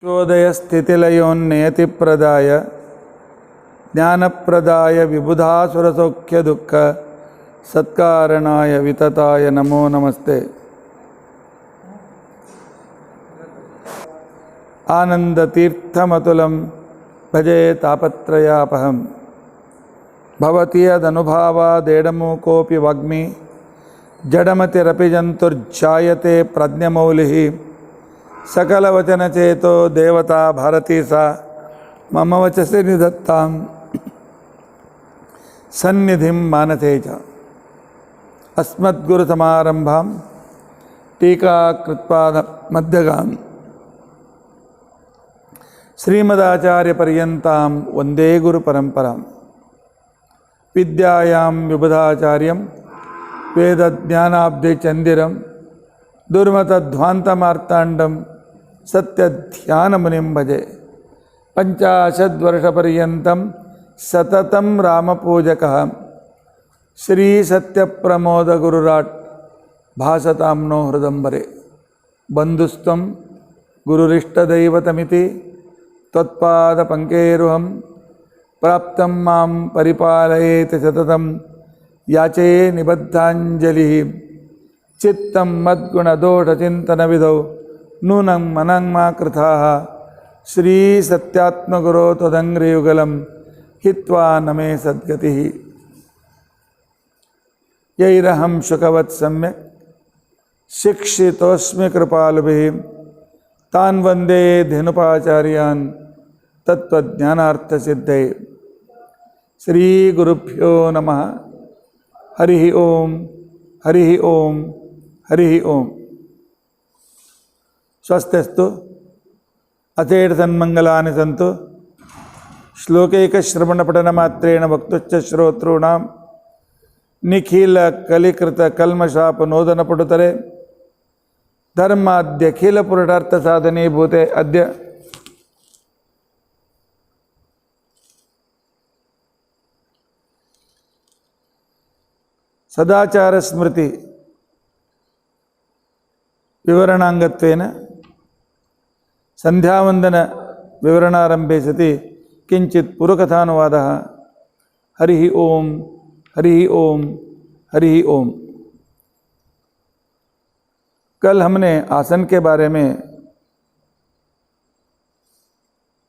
विश्वोदय स्थितिलयोन्नियतिप्रदाय ज्ञानप्रदाय विबुधासुरसौख्य दुःख सत्कारणाय वितताय नमो नमस्ते। आनंदतीर्थमतुलं भजे तापत्रयापहं भवति यदनुभावादेडमूकोऽपि वाग्मी जडमतिरपि जन्तुर्जायते प्रज्ञमौलिः सकलवचनचेतो देवता भारती सा मम वचसि निधत्तां सन्निधिं मानसे च। अस्मद्गुरुसमारम्भां टीकाकृत्पादमध्यगां श्रीमदाचार्यपर्यन्तां वन्दे गुरुपरम्परां। विद्यायां विबुधाचार्यं वेदज्ञानाब्धिचन्दिरं दुर्मतध्वान्तमार्ताण्डं सत्यध्यानमुनिं भजे। 50 वर्षपर्यन्तं सततं रामपूजकः श्रीसत्यप्रमोदगुरुराट् भासतां नो हृदम्बरे। बन्धुस्त्वं गुरुरिष्टदैवतमिति त्वत्पादपङ्केरुहं प्राप्तं मां परिपालयेत् सततं याचे निबद्धाञ्जलिः। चित्तं मद्गुणदोषचिन्तनविधौ नूनं मनं मा कृथाः श्रीसत्यात्मगुरो त्वदङ्घ्रियुगलं हित्वा न मे सद्गतिः। यैरहं शुकवत् सम्यक् शिक्षितोऽस्मि कृपालुभिः तान् वन्दे धेनुपाचार्यान् तत्त्वज्ञानार्थसिद्धये। श्रीगुरुभ्यो नमः। हरिः ओम हरिः ओम हरिः ओम। स्वस्तिस्तु अचेतन्मङ्गलानि सन्तु। श्लोकैकश्रवणपठनमात्रेण वक्तुश्च श्रोतॄणां निखिलकलिकृतकल्मषापनोदनपटुतरे धर्माद्यखिलपुरुषार्थसाधनीभूते अद्य सदाचार स्मृति विवरणांगत्वेन संध्यावंदन विवरणारंभे सति किंचित पूर्वकथानुवादः। हरिः ओम हरिः ओम हरिः ओम। कल हमने आसन के बारे में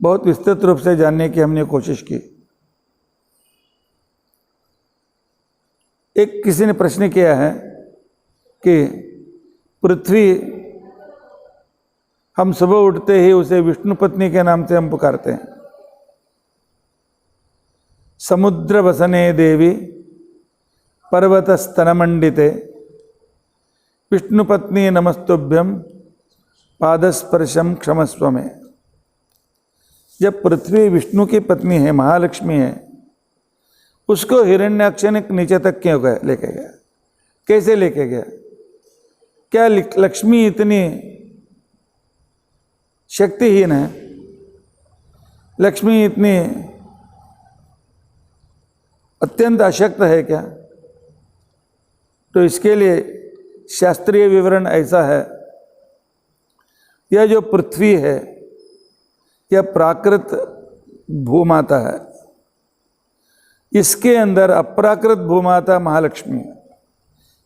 बहुत विस्तृत रूप से जानने की हमने कोशिश की। एक किसी ने प्रश्न किया है कि पृथ्वी, हम सुबह उठते ही उसे विष्णु पत्नी के नाम से हम पुकारते हैं। समुद्र वसने देवी पर्वत स्तनमंडिते विष्णु पत्नी नमस्तुभ्यं पादस्पर्शम क्षमस्व में। जब पृथ्वी विष्णु की पत्नी है, महालक्ष्मी है, उसको हिरण्याक्ष ने नीचे तक क्यों लेके गया? कैसे लेके गया? क्या लक्ष्मी इतनी शक्तिहीन है? लक्ष्मी इतनी अत्यंत अशक्त है क्या? तो इसके लिए शास्त्रीय विवरण ऐसा है, यह जो पृथ्वी है यह प्राकृत भूमाता है। इसके अंदर अप्राकृत भूमाता महालक्ष्मी है।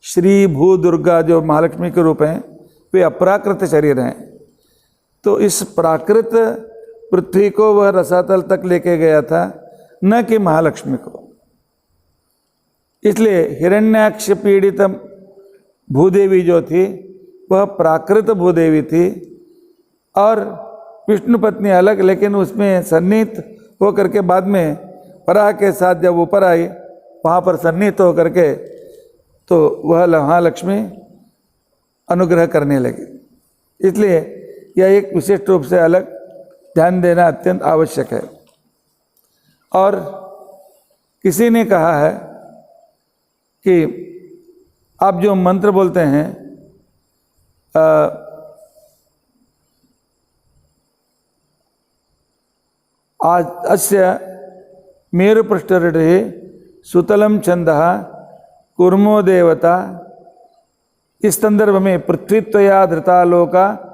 श्री भू दुर्गा जो महालक्ष्मी के रूप हैं वे अप्राकृत शरीर हैं। तो इस प्राकृत पृथ्वी को वह रसातल तक लेके गया था, न कि महालक्ष्मी को। इसलिए हिरण्याक्ष पीड़ित भूदेवी जो थी वह प्राकृत भूदेवी थी और विष्णु पत्नी अलग, लेकिन उसमें सन्निहित होकर के बाद में वराह के साथ जब ऊपर आई वहाँ पर सन्निहित होकर के तो वह महालक्ष्मी अनुग्रह करने लगी। इसलिए यह एक विशिष्ट रूप से अलग ध्यान देना अत्यंत आवश्यक है। और किसी ने कहा है कि आप जो मंत्र बोलते हैं आज अस्य मेरुपृष्ठरटे सुतलम छंदः कुर्मो देवता, इस संदर्भ में पृथ्वीत्वया धृता लोका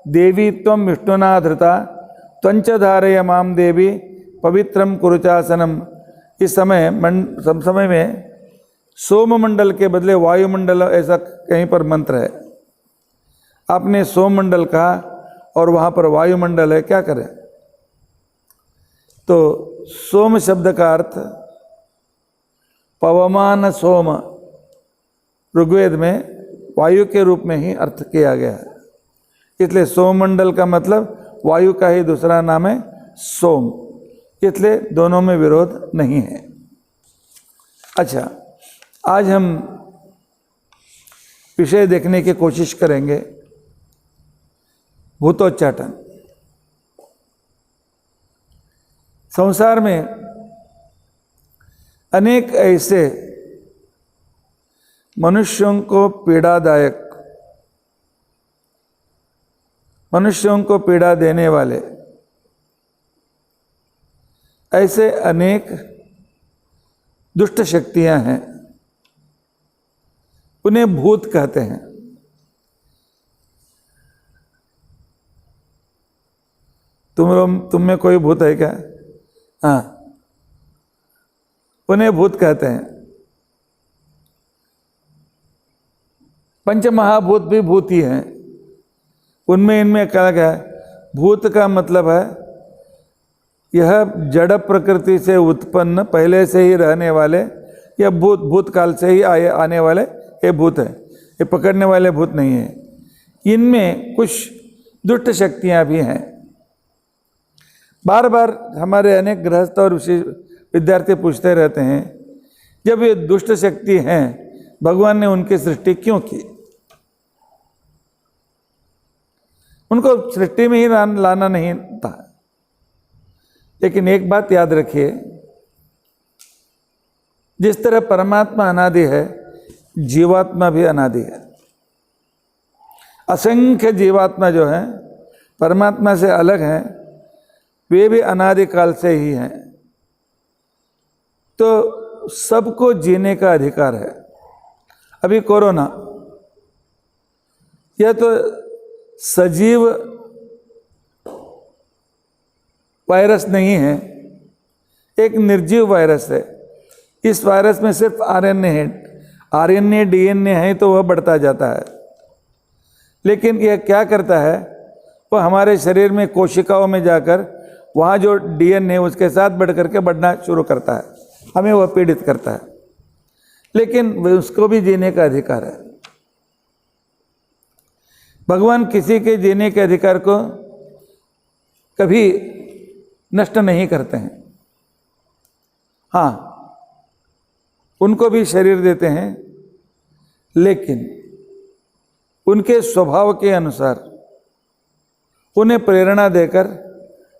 देवी त्वं विष्णुना धृता त्वंच धारय माम देवी पवित्रम कुरुचासनम। इस समय में सोममंडल के बदले वायुमंडल ऐसा कहीं पर मंत्र है। आपने सोममंडल कहा और वहाँ पर वायुमंडल है, क्या करें? तो सोम शब्द का अर्थ पवमान सोम, ऋग्वेद में वायु के रूप में ही अर्थ किया गया है। इसलिए सोममंडल का मतलब वायु का ही दूसरा नाम है सोम, इसलिए दोनों में विरोध नहीं है। अच्छा, आज हम विषय देखने की कोशिश करेंगे भूतोच्चाटन। संसार में अनेक ऐसे मनुष्यों को पीड़ादायक, मनुष्यों को पीड़ा देने वाले ऐसे अनेक दुष्ट शक्तियां हैं, उन्हें भूत कहते हैं। तुम में कोई भूत है क्या? हाँ, उन्हें भूत कहते हैं। पंच महाभूत भी भूत ही हैं, उनमें इनमें क्या क्या है? भूत का मतलब है यह जड़ प्रकृति से उत्पन्न पहले से ही रहने वाले, या भूतकाल से ही आने वाले ये भूत है, ये पकड़ने वाले भूत नहीं है। इनमें कुछ दुष्ट शक्तियां भी हैं। बार बार हमारे अनेक गृहस्थ और विद्यार्थी पूछते रहते हैं, जब ये दुष्ट शक्ति हैं, भगवान ने उनकी सृष्टि क्यों की? उनको सृष्टि में ही लाना नहीं था। लेकिन एक बात याद रखिए, जिस तरह परमात्मा अनादि है, जीवात्मा भी अनादि है। असंख्य जीवात्मा जो है परमात्मा से अलग हैं, वे भी अनादिकाल से ही हैं। तो सबको जीने का अधिकार है। अभी कोरोना, यह तो सजीव वायरस नहीं है, एक निर्जीव वायरस है। इस वायरस में सिर्फ आरएनए है, आरएनए डीएनए है तो वह बढ़ता जाता है। लेकिन यह क्या करता है, वह हमारे शरीर में कोशिकाओं में जाकर वहाँ जो डीएनए है उसके साथ बढ़ करके बढ़ना शुरू करता है, हमें वह पीड़ित करता है। लेकिन उसको भी जीने का अधिकार है। भगवान किसी के जीने के अधिकार को कभी नष्ट नहीं करते हैं। हाँ, उनको भी शरीर देते हैं, लेकिन उनके स्वभाव के अनुसार उन्हें प्रेरणा देकर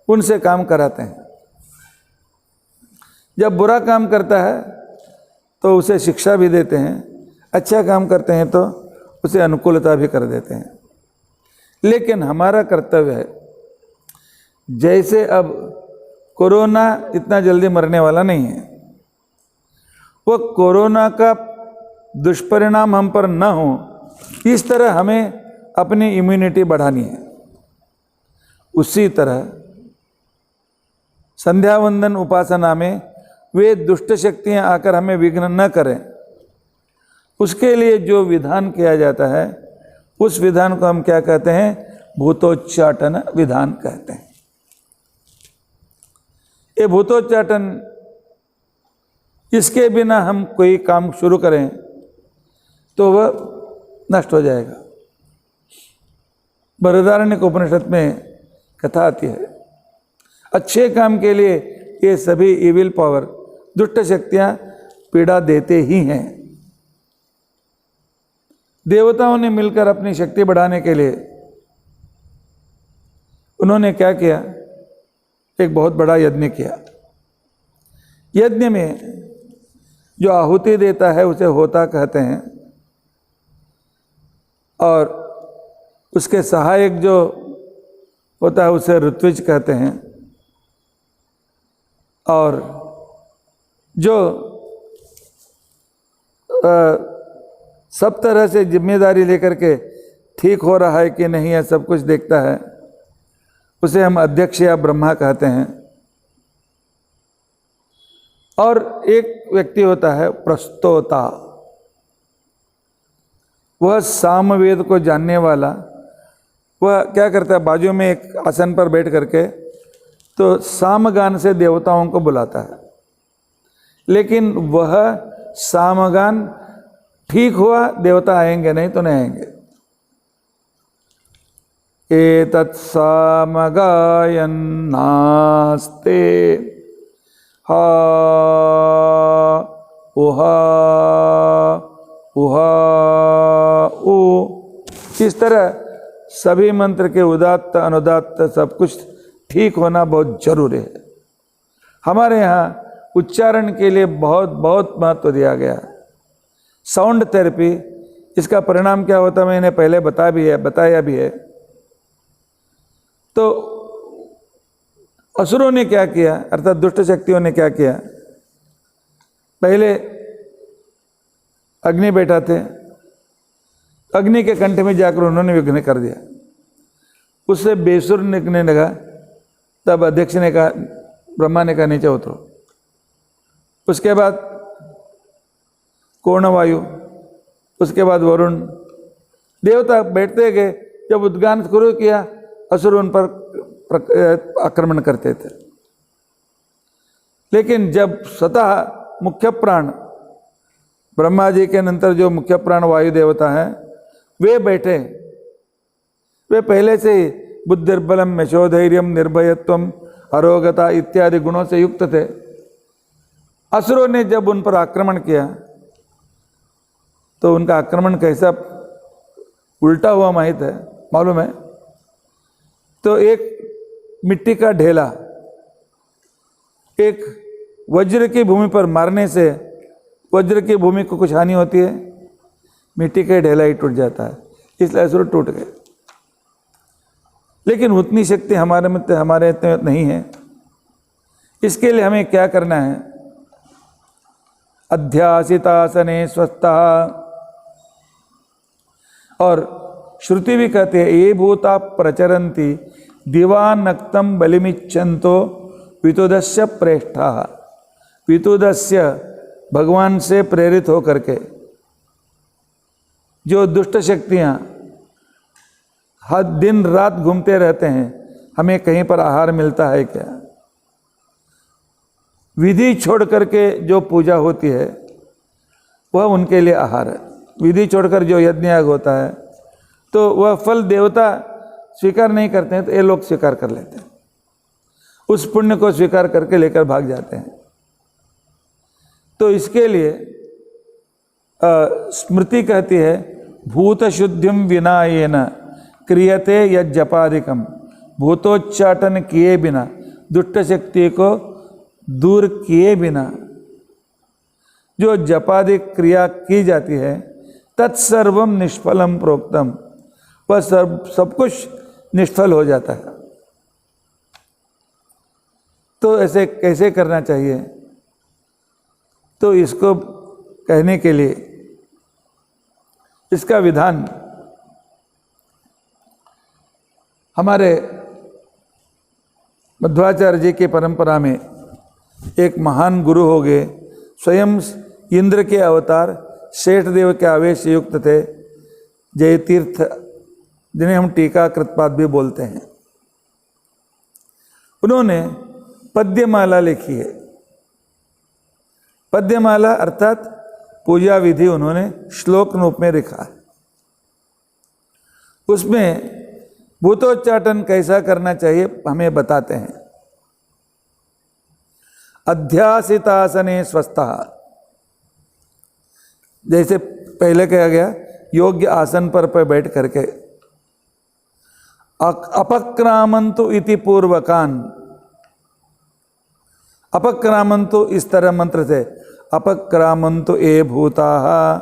उनसे काम कराते हैं। जब बुरा काम करता है तो उसे शिक्षा भी देते हैं, अच्छा काम करते हैं तो उसे अनुकूलता भी कर देते हैं। लेकिन हमारा कर्तव्य है, जैसे अब कोरोना इतना जल्दी मरने वाला नहीं है, वो कोरोना का दुष्परिणाम हम पर न हो, इस तरह हमें अपनी इम्यूनिटी बढ़ानी है। उसी तरह संध्या वंदन उपासना में वे दुष्ट शक्तियां आकर हमें विघ्न न करें, उसके लिए जो विधान किया जाता है, उस विधान को हम क्या कहते हैं? भूतोच्चाटन विधान कहते हैं। ये भूतोच्चाटन, इसके बिना हम कोई काम शुरू करें तो वह नष्ट हो जाएगा। बृहदारण्यक उपनिषद में कथा आती है, अच्छे काम के लिए ये सभी इविल पावर, दुष्ट शक्तियां पीड़ा देते ही हैं। देवताओं ने मिलकर अपनी शक्ति बढ़ाने के लिए उन्होंने क्या किया? एक बहुत बड़ा यज्ञ किया। यज्ञ में जो आहुति देता है उसे होता कहते हैं, और उसके सहायक जो होता है उसे ऋत्विज कहते हैं, और जो सब तरह से जिम्मेदारी लेकर के ठीक हो रहा है कि नहीं है सब कुछ देखता है, उसे हम अध्यक्ष या ब्रह्मा कहते हैं। और एक व्यक्ति होता है प्रस्तोता, वह सामवेद को जानने वाला। वह क्या करता है, बाजू में एक आसन पर बैठ करके तो सामगान से देवताओं को बुलाता है, लेकिन वह सामगान ठीक हुआ देवता आएंगे, नहीं तो नहीं आएंगे। एतत् सामगायन्नास्ते हा उहा उहा उ। इस तरह सभी मंत्र के उदात्त अनुदात्त सब कुछ ठीक होना बहुत जरूरी है। हमारे यहाँ उच्चारण के लिए बहुत बहुत महत्व दिया गया है। साउंड थेरेपी, इसका परिणाम क्या होता है मैंने पहले बताया भी है। तो असुरों ने क्या किया, अर्थात दुष्ट शक्तियों ने क्या किया, पहले अग्नि बैठा थे, अग्नि के कंठ में जाकर उन्होंने विघ्न कर दिया, उससे बेसुर निकलने लगा। तब अध्यक्ष ने कहा, ब्रह्मा ने कहा नीचे उतरो। उसके बाद कोणवायु, उसके बाद वरुण, देवता बैठते गए। जब उद्गान शुरू किया असुर उन पर आक्रमण करते थे। लेकिन जब स्वतः मुख्य प्राण ब्रह्मा जी के नंतर जो मुख्य प्राण वायु देवता हैं वे बैठे, वे पहले से ही बुद्धिर्बलम यशोधैर्यम निर्भयत्वम अरोगता इत्यादि गुणों से युक्त थे। असुरों ने जब उन पर आक्रमण किया तो उनका आक्रमण कैसा उल्टा हुआ मालूम है। तो एक मिट्टी का ढेला एक वज्र की भूमि पर मारने से वज्र की भूमि को कुछ हानि होती है, मिट्टी का ढेला ही टूट जाता है, इसलिए असुर टूट गए। लेकिन उतनी शक्ति हमारे में नहीं है। इसके लिए हमें क्या करना है, अध्यासितासने स्वस्था। और श्रुति भी कहते हैं ये भूता प्रचरन्ति दिवानक्तम बलिमिच्छन्तो वितुदस्य प्रेष्ठा। वितुदस्य भगवान से प्रेरित होकर के जो दुष्ट शक्तियाँ हर दिन रात घूमते रहते हैं, हमें कहीं पर आहार मिलता है क्या? विधि छोड़ करके जो पूजा होती है वह उनके लिए आहार है। विधि छोड़कर जो यज्ञ याग होता है तो वह फल देवता स्वीकार नहीं करते हैं, तो ये लोग स्वीकार कर लेते हैं, उस पुण्य को स्वीकार करके लेकर भाग जाते हैं। तो इसके लिए स्मृति कहती है भूत शुद्धिम विनायेन क्रियते यज्जपादिकम। भूतोच्चाटन किए बिना, दुष्ट शक्ति को दूर किए बिना जो जपादिक क्रिया की जाती है तत्सर्वम निष्फलम प्रोक्तम, वह सब कुछ निष्फल हो जाता है। तो ऐसे कैसे करना चाहिए, तो इसको कहने के लिए इसका विधान हमारे मध्वाचार्य जी की परंपरा में एक महान गुरु हो गए, स्वयं इंद्र के अवतार शेष देव के आवेश युक्त थे, जयतीर्थ, जिन्हें हम टीकाकृतपाद भी बोलते हैं। उन्होंने पद्यमाला लिखी है। पद्यमाला अर्थात पूजा विधि उन्होंने श्लोक रूप में लिखा है। उसमें भूतोच्चाटन कैसा करना चाहिए हमें बताते हैं। अध्यासितासने स्वस्था, जैसे पहले कहा गया योग्य आसन पर बैठ करके। अपक्रामंतु इति पूर्वकान, अपक्रामंतु इस तरह मंत्र से, अपक्रामंतु ये भूता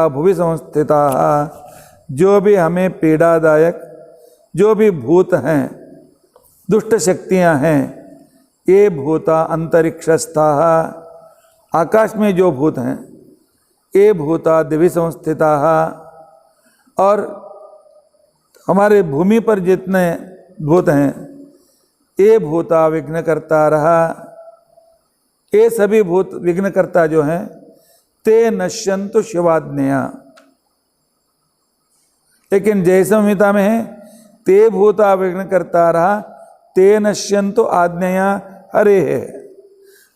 भुवि संस्थिता, जो भी हमें पीड़ादायक जो भी भूत हैं, दुष्ट शक्तियां हैं, ये भूता अंतरिक्षस्था, आकाश में जो भूत हैं, ये भूता दिवि संस्थिता, और हमारे भूमि पर जितने भूत हैं, ये भूता विघ्न करता रहा, ये सभी भूत विघ्नकर्ता जो हैं, ते नश्यंतु शिवाज्ञया। लेकिन जय संहिता में है ते भूता विघ्नकर्ता रहा ते नश्यंतु आज्ञया हरे है,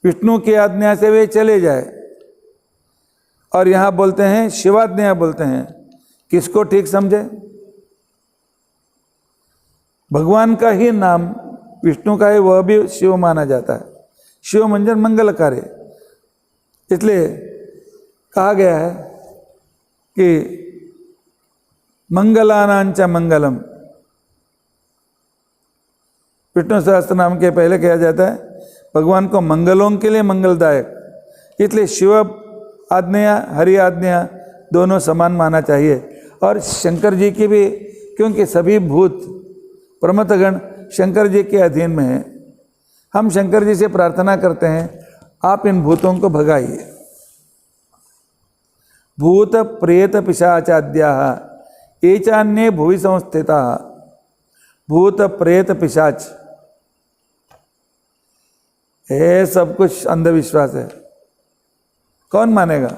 विष्णु की आज्ञा से वे चले जाए। और यहाँ बोलते हैं शिवाज्ञया बोलते हैं, किसको ठीक समझे? भगवान का ही नाम विष्णु का है, वह भी शिव माना जाता है। शिव मंजन मंगल कार्य, इसलिए कहा गया है कि मंगलानांच मंगलम, विष्णु सहस्त्र नाम के पहले कहा जाता है भगवान को मंगलों के लिए मंगलदायक, इसलिए शिव आज्ञा हरि आज्ञा दोनों समान माना चाहिए। और शंकर जी की भी, क्योंकि सभी भूत प्रमथगण शंकर जी के अधीन में हैं, हम शंकर जी से प्रार्थना करते हैं आप इन भूतों को भगाइए। भूत प्रेत पिशाचाद्या एचान्ये भुवि संस्थिता, भूत प्रेत पिशाच, ये सब कुछ अंधविश्वास है, कौन मानेगा?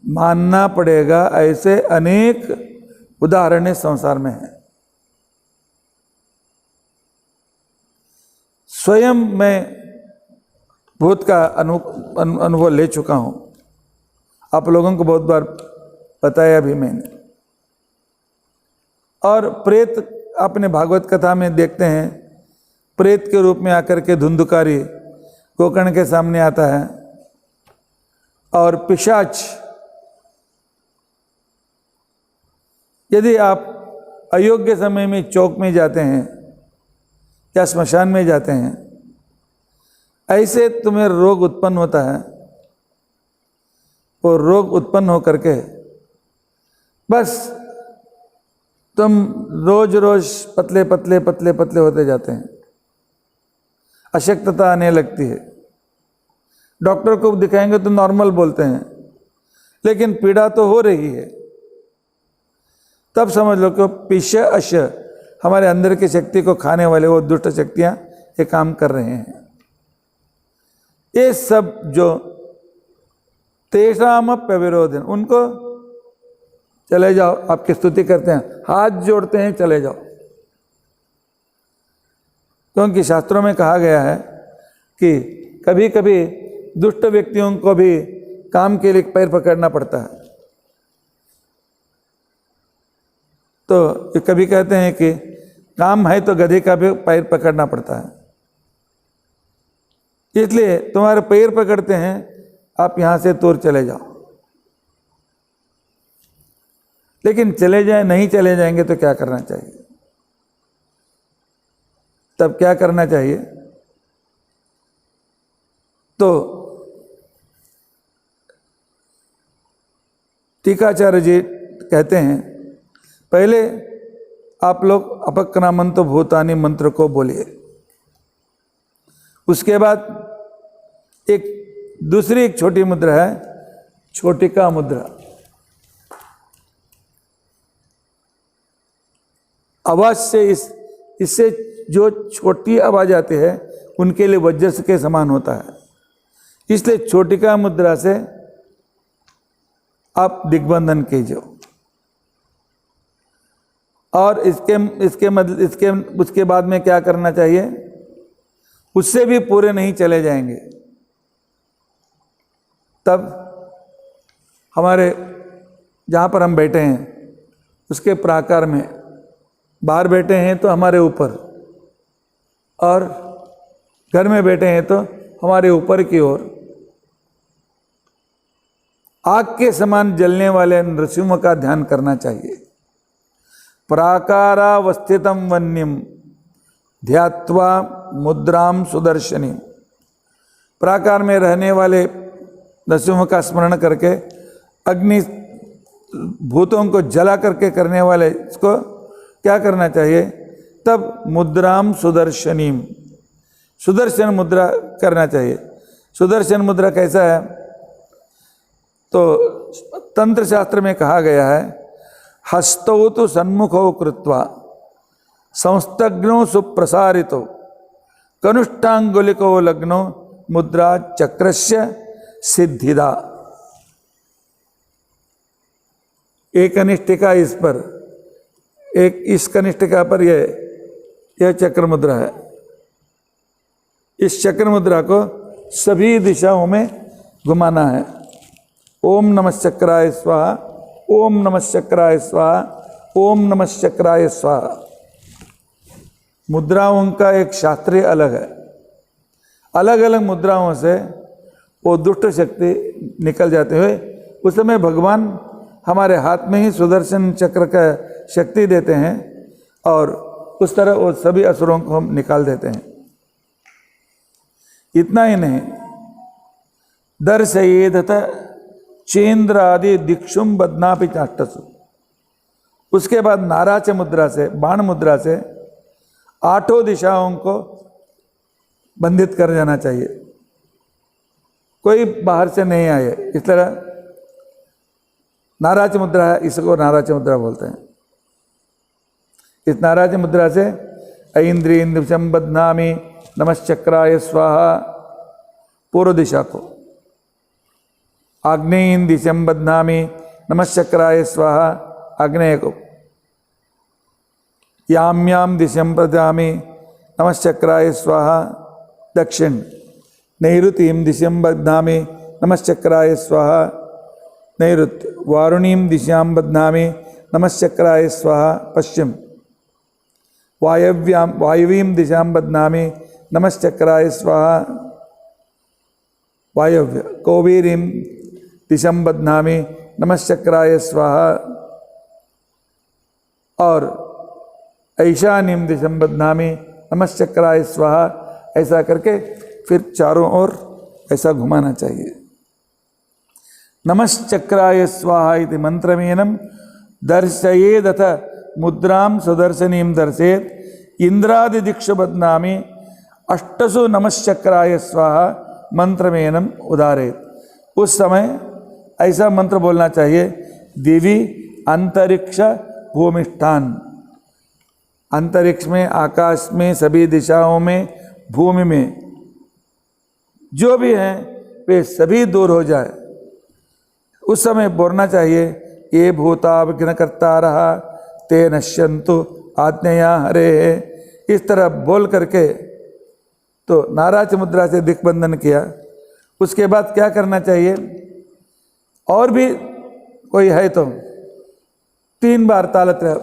मानना पड़ेगा, ऐसे अनेक उदाहरण संसार में हैं। स्वयं मैं भूत का अनुभव ले चुका हूं, आप लोगों को बहुत बार बताया भी मैंने। और प्रेत अपने भागवत कथा में देखते हैं, प्रेत के रूप में आकर के धुंधुकारी गोकर्ण के सामने आता है। और पिशाच, यदि आप अयोग्य समय में चौक में जाते हैं या स्मशान में जाते हैं, ऐसे तुम्हें रोग उत्पन्न होता है, वो रोग उत्पन्न हो करके बस तुम रोज रोज पतले पतले पतले पतले होते जाते हैं, अशक्तता आने लगती है। डॉक्टर को दिखाएंगे तो नॉर्मल बोलते हैं, लेकिन पीड़ा तो हो रही है। तब समझ लो कि पिश अश, हमारे अंदर की शक्ति को खाने वाले वो दुष्ट शक्तियां ये काम कर रहे हैं। ये सब जो तेषामप्य विरोधन, उनको चले जाओ, आपकी स्तुति करते हैं, हाथ जोड़ते हैं, चले जाओ। क्योंकि शास्त्रों में कहा गया है कि कभी कभी दुष्ट व्यक्तियों को भी काम के लिए पैर पकड़ना पड़ता है। तो कभी कहते हैं कि काम है तो गधे का भी पैर पकड़ना पड़ता है, इसलिए तुम्हारे पैर पकड़ते हैं, आप यहां से दूर चले जाओ। लेकिन चले जाए, नहीं चले जाएंगे तो क्या करना चाहिए? तब क्या करना चाहिए? तो टीकाचार्य जी कहते हैं, पहले आप लोग अपक्रामंतो भूतानि मंत्र को बोलिए, उसके बाद दूसरी एक छोटी मुद्रा है, छोटिका मुद्रा। आवाज से इससे जो छोटी आवाज आती है उनके लिए वज्र के समान होता है, इसलिए छोटिका मुद्रा से आप दिग्बंधन कीजिए। और उसके बाद में क्या करना चाहिए? उससे भी पूरे नहीं चले जाएंगे, तब हमारे जहाँ पर हम बैठे हैं उसके प्राकार में, बाहर बैठे हैं तो हमारे ऊपर, और घर में बैठे हैं तो हमारे ऊपर की ओर आग के समान जलने वाले नृसिंह का ध्यान करना चाहिए। प्राकारावस्थितम वन्यम ध्यात्वा मुद्राम सुदर्शनी, प्राकार में रहने वाले नृसिंह का स्मरण करके, अग्नि भूतों को जला करके करने वाले इसको क्या करना चाहिए? तब मुद्राम सुदर्शनीम, सुदर्शन मुद्रा करना चाहिए। सुदर्शन मुद्रा कैसा है? तो तंत्र शास्त्र में कहा गया है, हस्तौ तु सन्मुखौ कृत्वा संस्तग्नो सुप्रसारितो कनुष्ठांगुलिको लग्नो मुद्रा चक्रस्य सिद्धिदा। एक कनिष्ठिका इस पर, एक इस कनिष्ठिका पर यह चक्र मुद्रा है। इस चक्र मुद्रा को सभी दिशाओं में घुमाना है। ओम नमः चक्राय स्वाहा, ओम नमः चक्राय स्वाहा, ओम नमः चक्राय स्वाहा। मुद्राओं का एक शास्त्रीय अलग है। अलग अलग मुद्राओं से वो दुष्ट शक्ति निकल जाते हुए उस समय भगवान हमारे हाथ में ही सुदर्शन चक्र का शक्ति देते हैं और उस तरह वो सभी असुरों को हम निकाल देते हैं। इतना ही नहीं, दर्शयेदत चेन्द्र आदि दिक्षुम बदनापि चाष्टसु। उसके बाद नाराच मुद्रा से, बाण मुद्रा से 8 दिशाओं को बंधित कर जाना चाहिए, कोई बाहर से नहीं आए। इस तरह नाराच मुद्रा है, इसको नाराच मुद्रा बोलते हैं। इस नाराच मुद्रा से ऐन्द्रियं दिशं बध्नामि नमश्चक्राय स्वाहा पूर्व दिशा को, आग्नेयं दिशं बध्नामि नमश्चक्राय स्वाहा आग्नेय को, याम्यां दिशं बध्नामि नमश्चक्राय स्वाहा दक्षिण, नैऋतीं दिशं बध्नामि नमश्चक्राय स्वाहा नैऋत्य, वारुणीं दिशां बध्नामि नमश्चक्राय स्वाहा पश्चिम, वायवीं दिशां बध्नामि नमश्चक्राय स्वाहा वायव्य, कौबीरीं दिशं बध्नामि नमश्चक्राय स्वाहा और ईशानीं दिशं बध्नामि नमश्चक्राय स्वाहा। ऐसा करके फिर चारों ओर ऐसा घुमाना चाहिए। नमश्चक्राय स्वाहा इति मंत्रमेनं दर्शयेदथ मुद्रां सुदर्शनीं दर्शयेत् इंद्रादि दिक्षु बध्नामि अष्टसु नमश्चक्राय स्वाहा मंत्रमेनं उदारयेत्। उस समय ऐसा मंत्र बोलना चाहिए, दिवि अंतरिक्ष भूमिष्ठान, अंतरिक्ष में, आकाश में, सभी दिशाओं में, भूमि में जो भी हैं वे सभी दूर हो जाए। उस समय बोलना चाहिए, ये भूता विघ्नकर्तारः ते नश्यन्तु आज्ञया हरे। इस तरह बोल करके तो नाराच मुद्रा से दिग्बंधन किया। उसके बाद क्या करना चाहिए, और भी कोई है तो 3 बार तालत्र,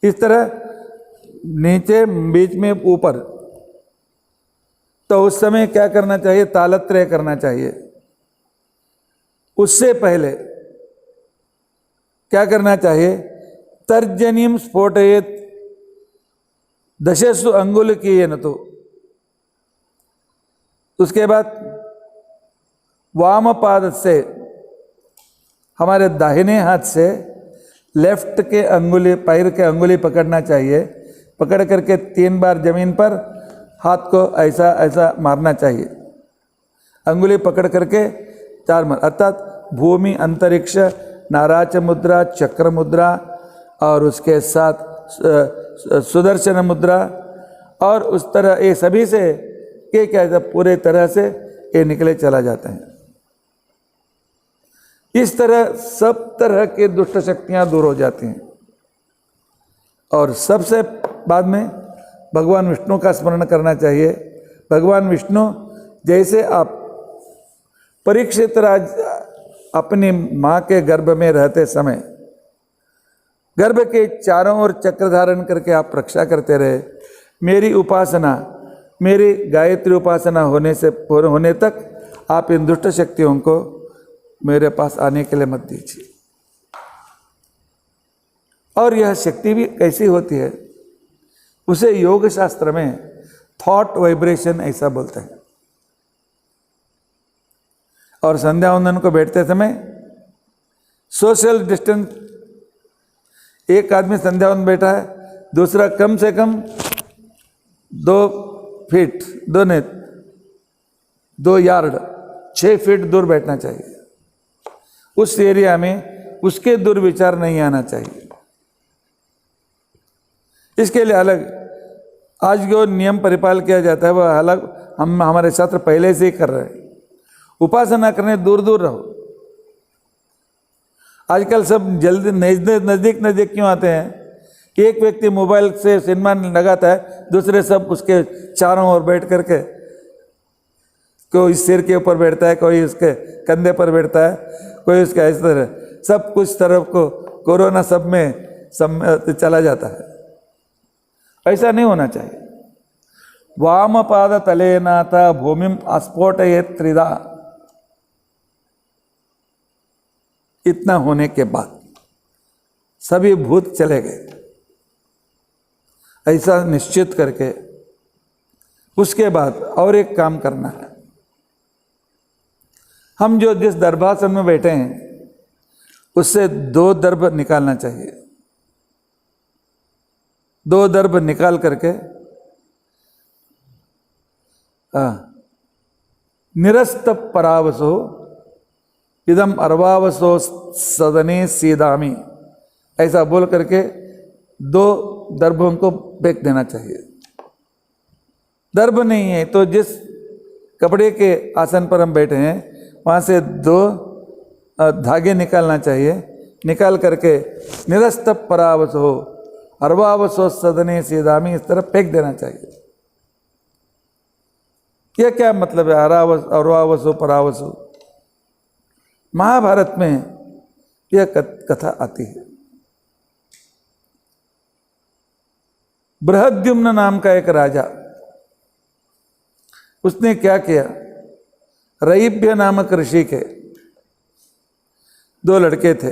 इस तरह नीचे, बीच में, ऊपर। तो उस समय क्या करना चाहिए, तालत्रय करना चाहिए। उससे पहले क्या करना चाहिए, तर्जनीम स्फोटयेत दशसु अंगुलिकेन। तो उसके बाद वाम पाद से, हमारे दाहिने हाथ से लेफ्ट के अंगुली, पैर के अंगुली पकड़ना चाहिए। पकड़ करके 3 बार जमीन पर हाथ को ऐसा ऐसा मारना चाहिए। अंगुली पकड़ करके 4 बार, अर्थात भूमि, अंतरिक्ष, नाराच मुद्रा, चक्र मुद्रा और उसके साथ सुदर्शन मुद्रा, और उस तरह ये सभी से ये क्या पूरे तरह से ये निकले चला जाते हैं। इस तरह सब तरह के दुष्ट शक्तियां दूर हो जाती हैं। और सबसे बाद में भगवान विष्णु का स्मरण करना चाहिए। भगवान विष्णु, जैसे आप परीक्षित राज अपनी माँ के गर्भ में रहते समय गर्भ के चारों ओर चक्र धारण करके आप रक्षा करते रहे। मेरी उपासना, मेरी गायत्री उपासना होने तक आप इन दुष्ट शक्तियों को मेरे पास आने के लिए मत दीजिए। और यह शक्ति भी कैसी होती है, उसे योग शास्त्र में थॉट वाइब्रेशन ऐसा बोलते हैं। और संध्या वंदन को बैठते समय सोशल डिस्टेंस, एक आदमी संध्या वंदन बैठा है, दूसरा कम से कम 2 फीट, 2 यार्ड, 6 फीट दूर बैठना चाहिए। उस एरिया में उसके दुर्विचार नहीं आना चाहिए। इसके लिए अलग आज जो नियम परिपाल किया जाता है वह अलग हम हमारे छात्र पहले से ही कर रहे हैं। उपासना करने दूर दूर रहो। आजकल सब जल्दी नज़दीक नज़दीक क्यों आते हैं? एक व्यक्ति मोबाइल से सिनेमा लगाता है, दूसरे सब उसके चारों ओर बैठ करके, कोई सिर के ऊपर बैठता है, कोई उसके कंधे पर बैठता है, कोई उसका इस तरह, सब कुछ तरफ को कोरोना सब में चला जाता है। ऐसा नहीं होना चाहिए। वाम पाद तलेनाथ भूमिम अस्फोटयेत् त्रिधा। इतना होने के बाद सभी भूत चले गए। ऐसा निश्चित करके उसके बाद और एक काम करना है। हम जो जिस दर्भासन में बैठे हैं उससे 2 दर्भ निकालना चाहिए। 2 दर्भ निकाल करके निरस्त परावसो इदम अर्वावसो सदने सीदामी, ऐसा बोल करके 2 दर्भों को फेंक देना चाहिए। दर्भ नहीं है तो जिस कपड़े के आसन पर हम बैठे हैं वहाँ से 2 धागे निकालना चाहिए। निकाल करके निरस्त परावसो अर्वावसो सदने सीदामी, इस तरह फेंक देना चाहिए। यह क्या मतलब है अर्वावसो परावसो? महाभारत में यह कथा आती है। बृहद्युम्न नाम का एक राजा, उसने क्या किया? रईभ्य नामक ऋषि के 2 लड़के थे,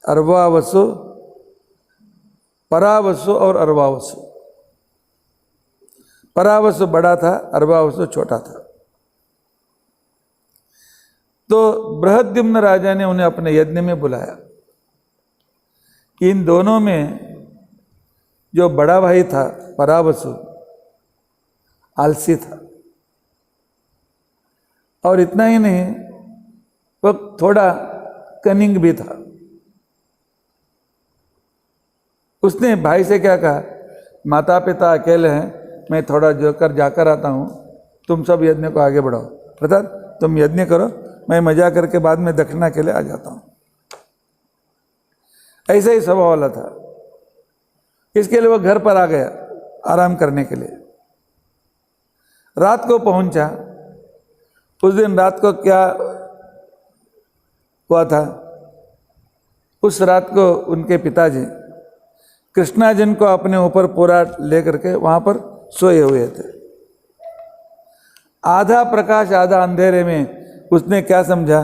अर्वावसु, परावसु और अर्वावसु। परावसु बड़ा था, अर्वावसु छोटा था। तो बृहद्युम्न राजा ने उन्हें अपने यज्ञ में बुलाया कि इन दोनों में जो बड़ा भाई था परावसु आलसी था, और इतना ही नहीं वो थोड़ा कनिंग भी था। उसने भाई से क्या कहा, माता पिता अकेले हैं, मैं थोड़ा जाकर आता हूँ, तुम सब यज्ञ को आगे बढ़ाओ। प्रताप तुम यज्ञ करो, मैं मजा करके बाद में दक्षिणा के लिए आ जाता हूँ। ऐसा ही स्वभाव वाला था। इसके लिए वो घर पर आ गया आराम करने के लिए। रात को पहुंचा। उस दिन रात को क्या हुआ था? उस रात को उनके पिताजी कृष्णाजन को अपने ऊपर पूरा लेकर के वहां पर सोए हुए थे। आधा प्रकाश आधा अंधेरे में उसने क्या समझा,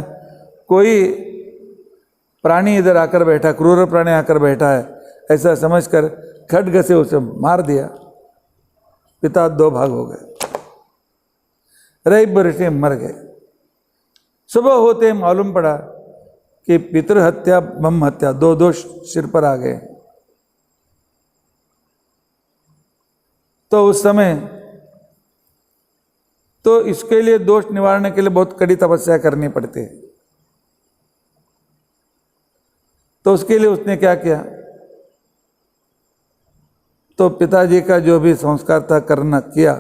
कोई प्राणी इधर आकर बैठा, क्रूर प्राणी आकर बैठा है, ऐसा समझकर खड्ग से उसे मार दिया। पिता 2 भाग हो गए। रईभ ऋषि मर गए। सुबह होते मालूम पड़ा कि पितृहत्या ब्रह्म हत्या 2 दोष सिर पर आ गए। तो उस समय तो इसके लिए दोष निवारण के लिए बहुत कड़ी तपस्या करनी पड़ती है। तो उसके लिए उसने क्या किया, तो पिताजी का जो भी संस्कार था करना किया,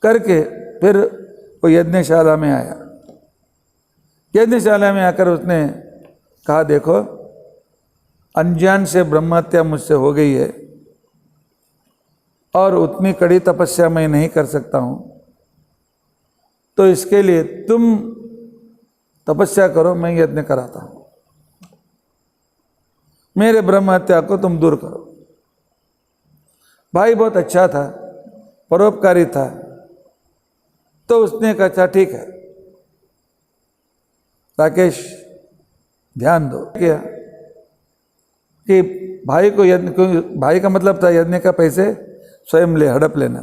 करके फिर वो यज्ञशाला में आया। यज्ञशाला में आकर उसने कहा, देखो अनजान से ब्रह्महत्या मुझसे हो गई है और उतनी कड़ी तपस्या मैं नहीं कर सकता हूँ, तो इसके लिए तुम तपस्या करो, मैं यज्ञ कराता हूँ, मेरे ब्रह्महत्या को तुम दूर करो। भाई बहुत अच्छा था, परोपकारी था, तो उसने कहा अच्छा ठीक है राकेश ध्यान दो। क्या कि भाई को यज्ञ, भाई का मतलब था यज्ञ का पैसे स्वयं ले, हड़प लेना।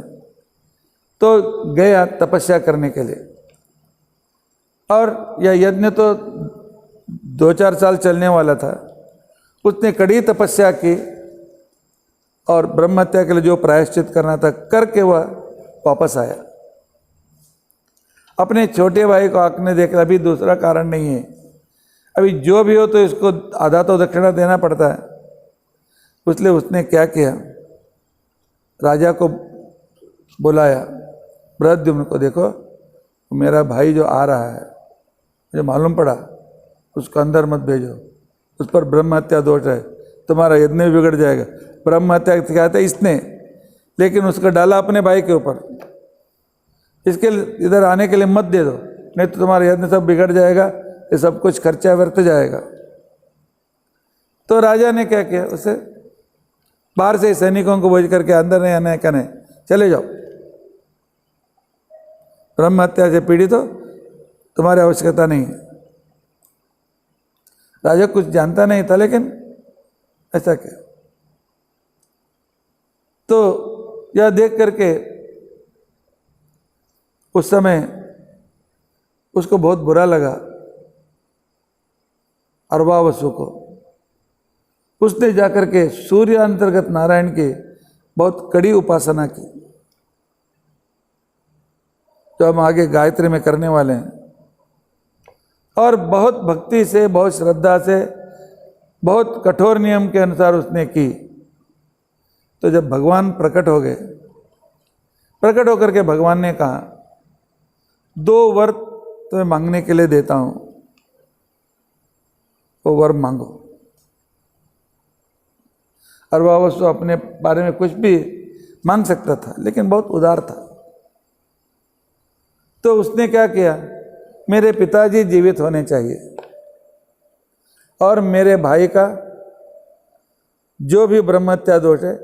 तो गया तपस्या करने के लिए, और यह यज्ञ तो 2-4 साल चलने वाला था। उसने कड़ी तपस्या की और ब्रह्महत्या के लिए जो प्रायश्चित करना था करके वह वापस आया। अपने छोटे भाई को आंकने देख रहा, अभी दूसरा कारण नहीं है, अभी जो भी हो तो इसको आधा तो दक्षिणा देना पड़ता है। इसलिए उसने क्या किया, राजा को बुलाया, बृहद्युम्न को, देखो मेरा भाई जो आ रहा है, मुझे मालूम पड़ा, उसको अंदर मत भेजो, उस पर ब्रह्म हत्या दोष है, तुम्हारा यज्ञ भी बिगड़ जाएगा। ब्रह्म हत्या क्या था इसने, लेकिन उसको डाला अपने भाई के ऊपर, इसके इधर आने के लिए मत दे दो, नहीं तो तुम्हारा यज्ञ सब बिगड़ जाएगा, ये सब कुछ खर्चा व्यर्थ जाएगा। तो राजा ने क्या किया, उसे बाहर से सैनिकों को भेज करके अंदर नहीं आने कहने, चले जाओ, ब्रह्म हत्या से पीड़ित हो, तुम्हारी आवश्यकता नहीं है। राजा कुछ जानता नहीं था, लेकिन ऐसा क्या। तो यह देख करके उस समय उसको बहुत बुरा लगा, अरवावसु को। उसने जाकर के सूर्य अंतर्गत नारायण की बहुत कड़ी उपासना की, जो हम आगे गायत्री में करने वाले हैं, और बहुत भक्ति से, बहुत श्रद्धा से, बहुत कठोर नियम के अनुसार उसने की। तो जब भगवान प्रकट हो गए, प्रकट होकर के भगवान ने कहा, 2 वर तुम्हें मांगने के लिए देता हूं, वो वर मांगो। अरवावसु अपने बारे में कुछ भी मांग सकता था, लेकिन बहुत उदार था। तो उसने क्या किया, मेरे पिताजी जीवित होने चाहिए और मेरे भाई का जो भी ब्रह्महत्या दोष है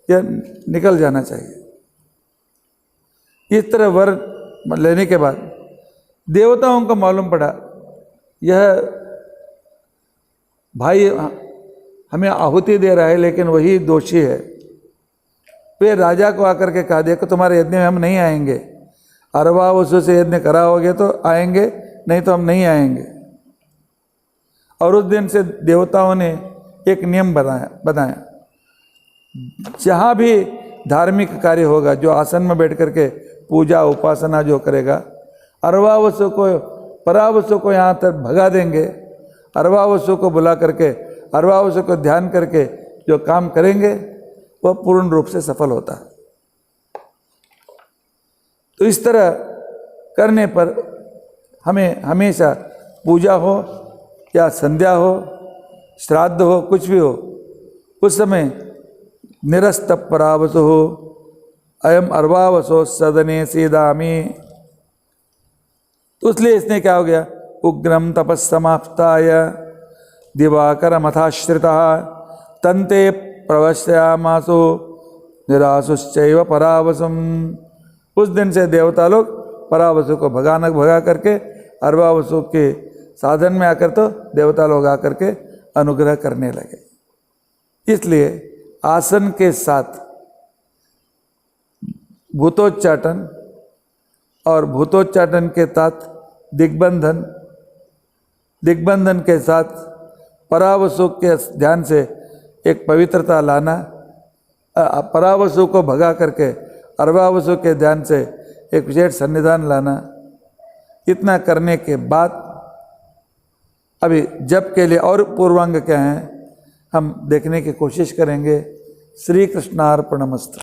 यह निकल जाना चाहिए। इस तरह वर लेने के बाद देवताओं को मालूम पड़ा यह भाई हमें आहुति दे रहा है, लेकिन वही दोषी है। वे राजा को आकर के कहा, देखो तुम्हारे यज्ञ में हम नहीं आएंगे, अरवावसु से यज्ञ कराओगे तो आएंगे, नहीं तो हम नहीं आएंगे। और उस दिन से देवताओं ने एक नियम बनाया, जहाँ भी धार्मिक कार्य होगा, जो आसन में बैठ करके पूजा उपासना जो करेगा, अरवावसु को, परावसु को यहाँ तक भगा देंगे। अरवावसु को बुला करके, अरवावसु को ध्यान करके जो काम करेंगे वह पूर्ण रूप से सफल होता है। तो इस तरह करने पर हमें हमेशा पूजा हो या संध्या हो, श्राद्ध हो, कुछ भी हो, उस समय निरस्त परावसु हो, अयम अरवावसो सदने सीदामी। तो इसलिए इसने क्या हो गया, उग्रम तपस्समाप्ताय दिवाकर मथाश्रिता तंते प्रवश्यामासो निरासुश्चैव परावसुम। उस दिन से देवता लोग परावसु को भगा करके अरवावसु के साधन में आकर तो देवता लोग आकर के अनुग्रह करने लगे। इसलिए आसन के साथ भूतोच्चाटन और भूतोच्चाटन के साथ दिग्बंधन के साथ परावसु के ध्यान से एक पवित्रता लाना, परावसु को भगा करके अरवावसु के ध्यान से एक विशेष सन्निधान लाना, इतना करने के बाद अभी जप के लिए और पूर्वांग क्या हैं हम देखने की कोशिश करेंगे। श्री कृष्णार्पणमस्तु।